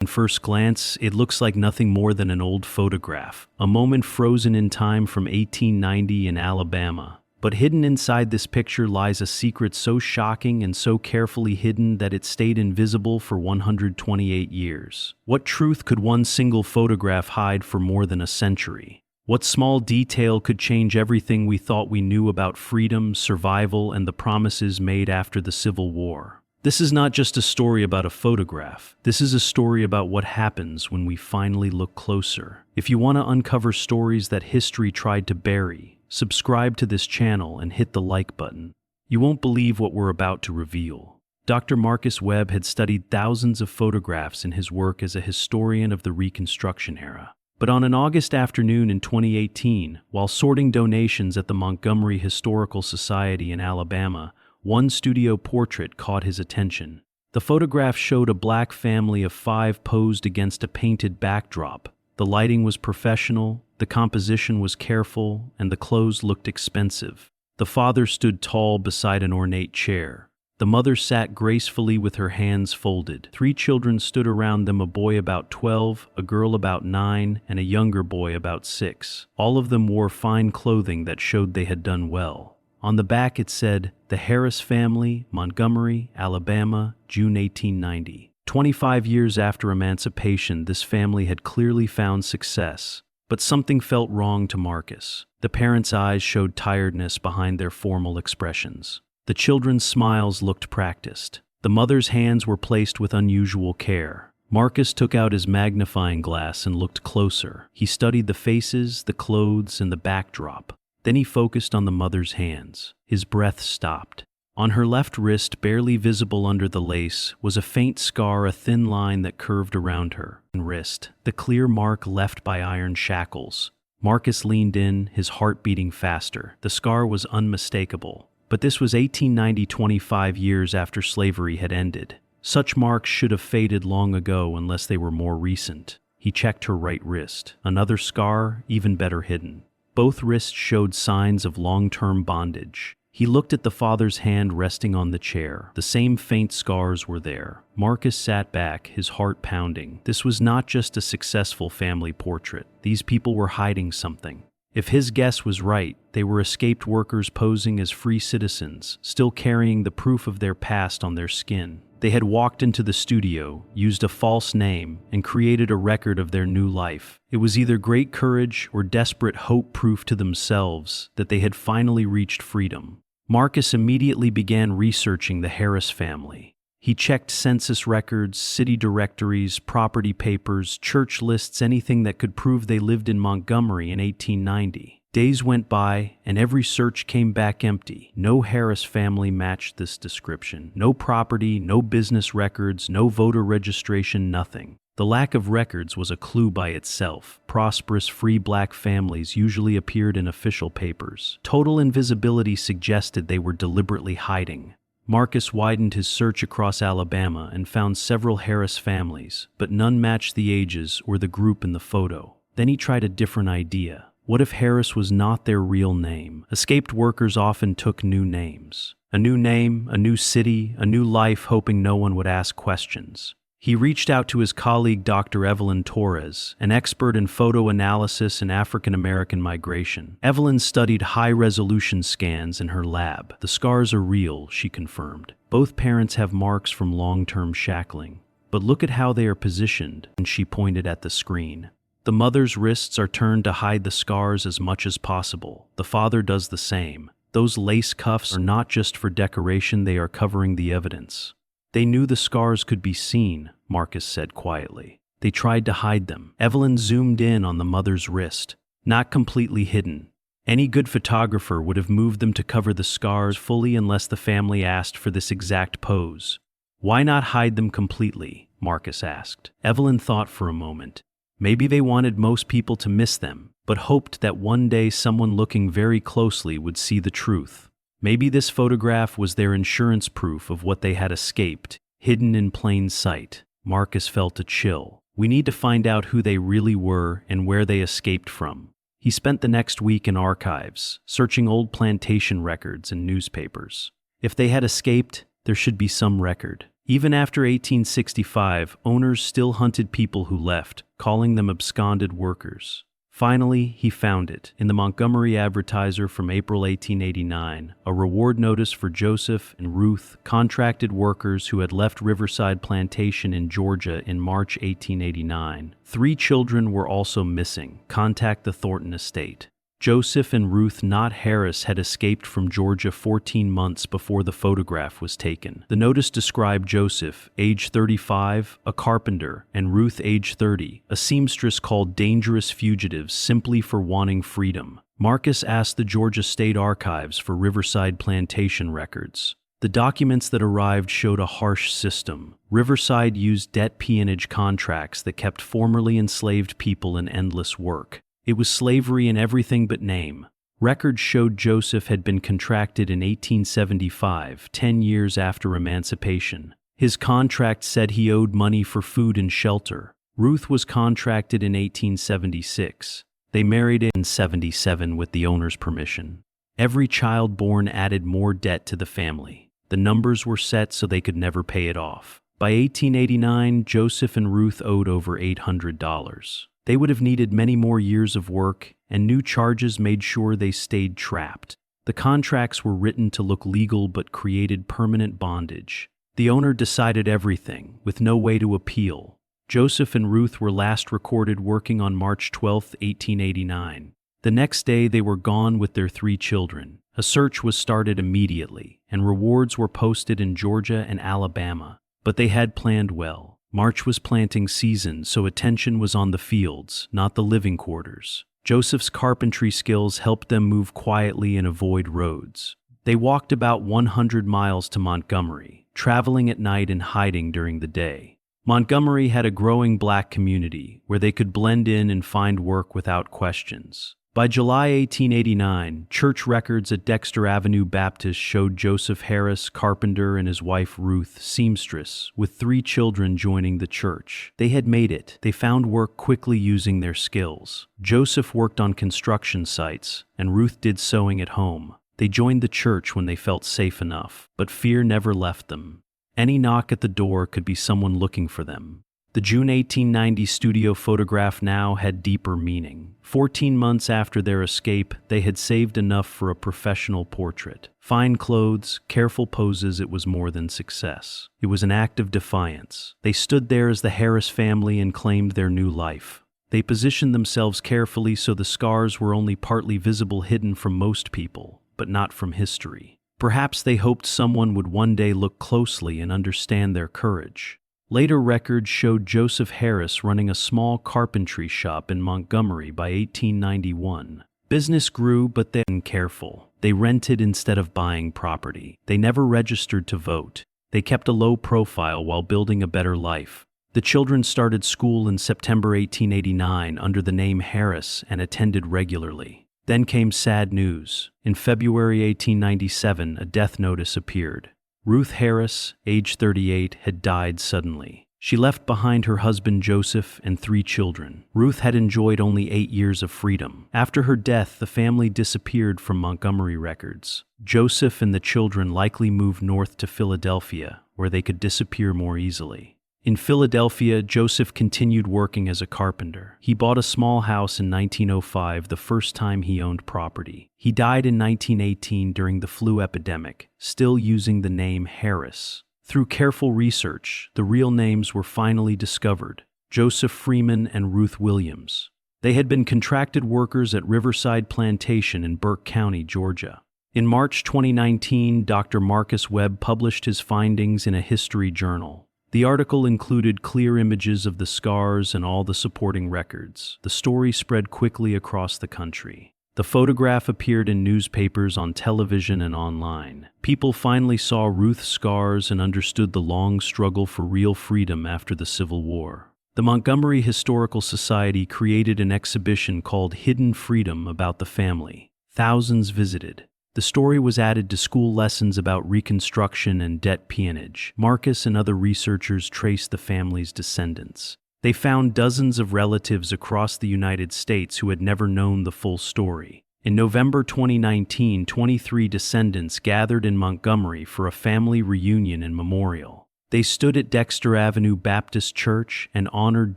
At first glance, it looks like nothing more than an old photograph, a moment frozen in time from 1890 in Alabama. But hidden inside this picture lies a secret so shocking and so carefully hidden that it stayed invisible for 128 years. What truth could one single photograph hide for more than a century? What small detail could change everything we thought we knew about freedom, survival, and the promises made after the Civil War? This is not just a story about a photograph. This is a story about what happens when we finally look closer. If you want to uncover stories that history tried to bury, subscribe to this channel and hit the like button. You won't believe what we're about to reveal. Dr. Marcus Webb had studied thousands of photographs in his work as a historian of the Reconstruction era. But on an August afternoon in 2018, while sorting donations at the Montgomery Historical Society in Alabama, one studio portrait caught his attention. The photograph showed a black family of 5 posed against a painted backdrop. The lighting was professional, the composition was careful, and the clothes looked expensive. The father stood tall beside an ornate chair. The mother sat gracefully with her hands folded. 3 children stood around them, a boy about 12, a girl about 9, and a younger boy about 6. All of them wore fine clothing that showed they had done well. On the back it said, "The Harris Family, Montgomery, Alabama, June 1890." 25 years after emancipation, this family had clearly found success. But something felt wrong to Marcus. The parents' eyes showed tiredness behind their formal expressions. The children's smiles looked practiced. The mother's hands were placed with unusual care. Marcus took out his magnifying glass and looked closer. He studied the faces, the clothes, and the backdrop. Then he focused on the mother's hands. His breath stopped. On her left wrist, barely visible under the lace, was a faint scar, a thin line that curved around her wrist, the clear mark left by iron shackles. Marcus leaned in, his heart beating faster. The scar was unmistakable. But this was 1890, 25 years after slavery had ended. Such marks should have faded long ago unless they were more recent. He checked her right wrist. Another scar, even better hidden. Both wrists showed signs of long-term bondage. He looked at the father's hand resting on the chair. The same faint scars were there. Marcus sat back, his heart pounding. This was not just a successful family portrait. These people were hiding something. If his guess was right, they were escaped workers posing as free citizens, still carrying the proof of their past on their skin. They had walked into the studio, used a false name, and created a record of their new life. It was either great courage or desperate hope, proof to themselves that they had finally reached freedom. Marcus immediately began researching the Harris family. He checked census records, city directories, property papers, church lists, anything that could prove they lived in Montgomery in 1890. Days went by, and every search came back empty. No Harris family matched this description. No property, no business records, no voter registration, nothing. The lack of records was a clue by itself. Prosperous, free black families usually appeared in official papers. Total invisibility suggested they were deliberately hiding. Marcus widened his search across Alabama and found several Harris families, but none matched the ages or the group in the photo. Then he tried a different idea. What if Harris was not their real name? Escaped workers often took new names. A new name, a new city, a new life, hoping no one would ask questions. He reached out to his colleague Dr. Evelyn Torres, an expert in photo analysis and African American migration. Evelyn studied high-resolution scans in her lab. The scars are real, she confirmed. Both parents have marks from long-term shackling. But look at how they are positioned, and she pointed at the screen. The mother's wrists are turned to hide the scars as much as possible. The father does the same. Those lace cuffs are not just for decoration, they are covering the evidence. They knew the scars could be seen, Marcus said quietly. They tried to hide them. Evelyn zoomed in on the mother's wrist. Not completely hidden. Any good photographer would have moved them to cover the scars fully unless the family asked for this exact pose. Why not hide them completely? Marcus asked. Evelyn thought for a moment. Maybe they wanted most people to miss them, but hoped that one day someone looking very closely would see the truth. Maybe this photograph was their insurance proof of what they had escaped, hidden in plain sight. Marcus felt a chill. We need to find out who they really were and where they escaped from. He spent the next week in archives, searching old plantation records and newspapers. If they had escaped, there should be some record. Even after 1865, owners still hunted people who left, calling them absconded workers. Finally, he found it. In the Montgomery Advertiser from April 1889, a reward notice for Joseph and Ruth, contracted workers who had left Riverside Plantation in Georgia in March 1889. 3 children were also missing. Contact the Thornton estate. Joseph and Ruth Knott Harris had escaped from Georgia 14 months before the photograph was taken. The notice described Joseph, age 35, a carpenter, and Ruth, age 30, a seamstress, called dangerous fugitives simply for wanting freedom. Marcus asked the Georgia State Archives for Riverside Plantation records. The documents that arrived showed a harsh system. Riverside used debt peonage contracts that kept formerly enslaved people in endless work. It was slavery in everything but name. Records showed Joseph had been contracted in 1875, 10 years after emancipation. His contract said he owed money for food and shelter. Ruth was contracted in 1876. They married in 77 with the owner's permission. Every child born added more debt to the family. The numbers were set so they could never pay it off. By 1889, Joseph and Ruth owed over $800. They would have needed many more years of work, and new charges made sure they stayed trapped. The contracts were written to look legal but created permanent bondage. The owner decided everything, with no way to appeal. Joseph and Ruth were last recorded working on March 12, 1889. The next day they were gone with their 3 children. A search was started immediately, and rewards were posted in Georgia and Alabama. But they had planned well. March was planting season, so attention was on the fields, not the living quarters. Joseph's carpentry skills helped them move quietly and avoid roads. They walked about 100 miles to Montgomery, traveling at night and hiding during the day. Montgomery had a growing black community where they could blend in and find work without questions. By July 1889, church records at Dexter Avenue Baptist showed Joseph Harris, carpenter, and his wife Ruth, seamstress, with 3 children joining the church. They had made it. They found work quickly using their skills. Joseph worked on construction sites, and Ruth did sewing at home. They joined the church when they felt safe enough, but fear never left them. Any knock at the door could be someone looking for them. The June 1890 studio photograph now had deeper meaning. 14 months after their escape, they had saved enough for a professional portrait. Fine clothes, careful poses, it was more than success. It was an act of defiance. They stood there as the Harris family and claimed their new life. They positioned themselves carefully so the scars were only partly visible, hidden from most people, but not from history. Perhaps they hoped someone would one day look closely and understand their courage. Later records showed Joseph Harris running a small carpentry shop in Montgomery by 1891. Business grew, but they were careful. They rented instead of buying property. They never registered to vote. They kept a low profile while building a better life. The children started school in September 1889 under the name Harris and attended regularly. Then came sad news. In February 1897, a death notice appeared. Ruth Harris, age 38, had died suddenly. She left behind her husband Joseph and 3 children. Ruth had enjoyed only 8 years of freedom. After her death, the family disappeared from Montgomery records. Joseph and the children likely moved north to Philadelphia, where they could disappear more easily. In Philadelphia, Joseph continued working as a carpenter. He bought a small house in 1905, the first time he owned property. He died in 1918 during the flu epidemic, still using the name Harris. Through careful research, the real names were finally discovered: Joseph Freeman and Ruth Williams. They had been contracted workers at Riverside Plantation in Burke County, Georgia. In March 2019, Dr. Marcus Webb published his findings in a history journal. The article included clear images of the scars and all the supporting records. The story spread quickly across the country. The photograph appeared in newspapers, on television, and online. People finally saw Ruth's scars and understood the long struggle for real freedom after the Civil War. The Montgomery Historical Society created an exhibition called Hidden Freedom about the family. Thousands visited. The story was added to school lessons about Reconstruction and debt peonage. Marcus and other researchers traced the family's descendants. They found dozens of relatives across the United States who had never known the full story. In November 2019, 23 descendants gathered in Montgomery for a family reunion and memorial. They stood at Dexter Avenue Baptist Church and honored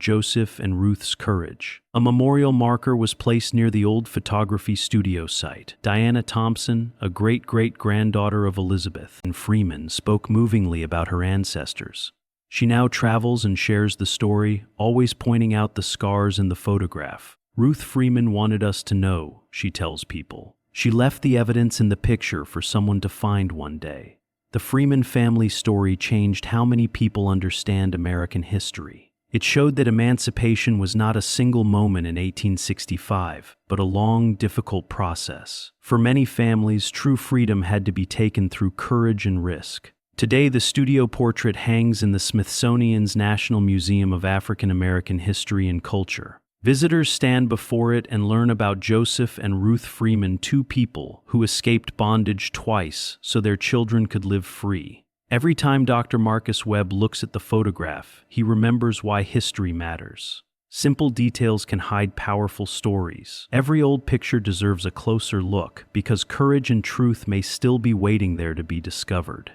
Joseph and Ruth's courage. A memorial marker was placed near the old photography studio site. Diana Thompson, a great-great-granddaughter of Elizabeth and Freeman, spoke movingly about her ancestors. She now travels and shares the story, always pointing out the scars in the photograph. Ruth Freeman wanted us to know, she tells people. She left the evidence in the picture for someone to find one day. The Freeman family story changed how many people understand American history. It showed that emancipation was not a single moment in 1865, but a long, difficult process. For many families, true freedom had to be taken through courage and risk. Today, the studio portrait hangs in the Smithsonian's National Museum of African American History and Culture. Visitors stand before it and learn about Joseph and Ruth Freeman, two people who escaped bondage twice so their children could live free. Every time Dr. Marcus Webb looks at the photograph, he remembers why history matters. Simple details can hide powerful stories. Every old picture deserves a closer look because courage and truth may still be waiting there to be discovered.